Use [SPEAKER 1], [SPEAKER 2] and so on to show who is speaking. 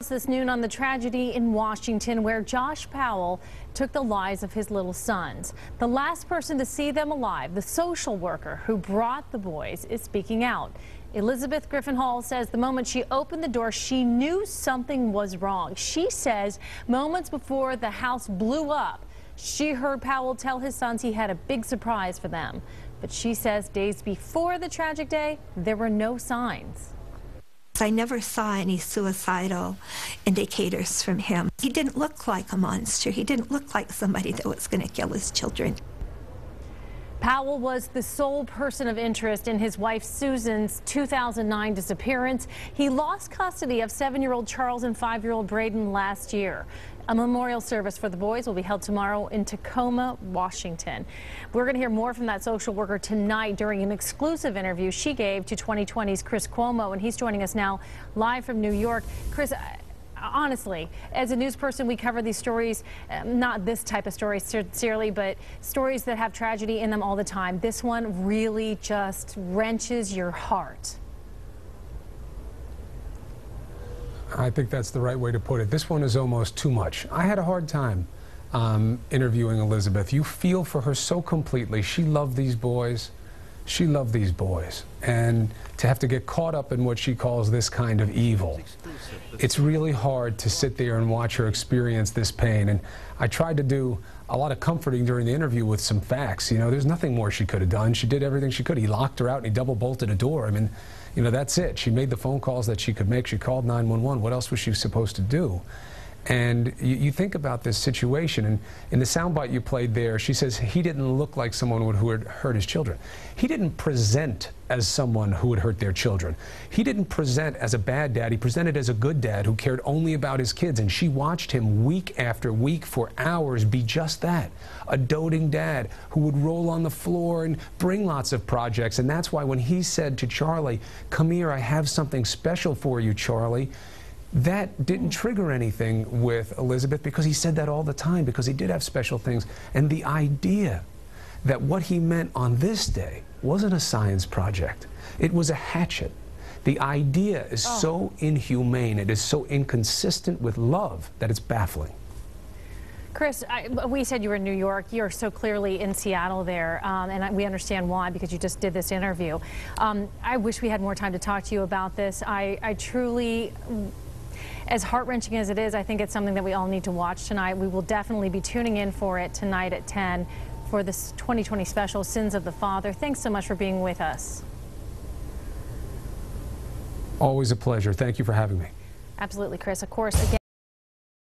[SPEAKER 1] This noon on the tragedy in Washington where Josh Powell took the lives of his little sons. The last person to see them alive, the social worker who brought the boys, is speaking out. Elizabeth Griffin Hall says the moment she opened the door, she knew something was wrong. She says moments before the house blew up, she heard Powell tell his sons he had a big surprise for them. But she says days before the tragic day, there were no signs.
[SPEAKER 2] I never saw any suicidal indicators from him. He didn't look like a monster. He didn't look like somebody that was going to kill his children.
[SPEAKER 1] Powell was the sole person of interest in his wife Susan's 2009 disappearance. He lost custody of 7-year-old Charles and 5-year-old Braden last year. A memorial service for the boys will be held tomorrow in Tacoma, Washington. We're going to hear more from that social worker tonight during an exclusive interview she gave to 2020's Chris Cuomo, and he's joining us now live from New York. Chris, honestly, as a news person, we cover these stories, not this type of story sincerely, but stories that have tragedy in them all the time. This one really just wrenches your heart.
[SPEAKER 3] I think that's the right way to put it. This one is almost too much. I had a hard time interviewing Elizabeth. You feel for her so completely. She loved these boys. She loved these boys. And to have to get caught up in what she calls this kind of evil, it's really hard to sit there and watch her experience this pain. And I tried to do a lot of comforting during the interview with some facts. You know, there's nothing more she could have done. She did everything she could. He locked her out and he double bolted a door. I mean, you know, that's it. She made the phone calls that she could make. She called 911. What else was she supposed to do? And you think about this situation, and in the soundbite you played there, she says he didn't look like someone who would hurt his children. He didn't present as someone who would hurt their children. He didn't present as a bad dad. He presented as a good dad who cared only about his kids, and she watched him week after week for hours be just that, a doting dad who would roll on the floor and bring lots of projects. And that's why when he said to Charlie, "Come here, I have something special for you, Charlie," that didn't trigger anything with Elizabeth, because he said that all the time, because he did have special things. And the idea that what he meant on this day wasn't a science project, it was a hatchet. The idea is so inhumane, it is so inconsistent with love that it's baffling.
[SPEAKER 1] Chris, we said you were in New York. You're so clearly in Seattle there, and we understand why, because you just did this interview. I wish we had more time to talk to you about this. I truly, as heart-wrenching as it is, I think it's something that we all need to watch tonight. We will definitely be tuning in for it tonight at 10 for this 2020 special, Sins of the Father. Thanks so much for being with us.
[SPEAKER 3] Always a pleasure. Thank you for having me.
[SPEAKER 1] Absolutely, Chris. Of course, again.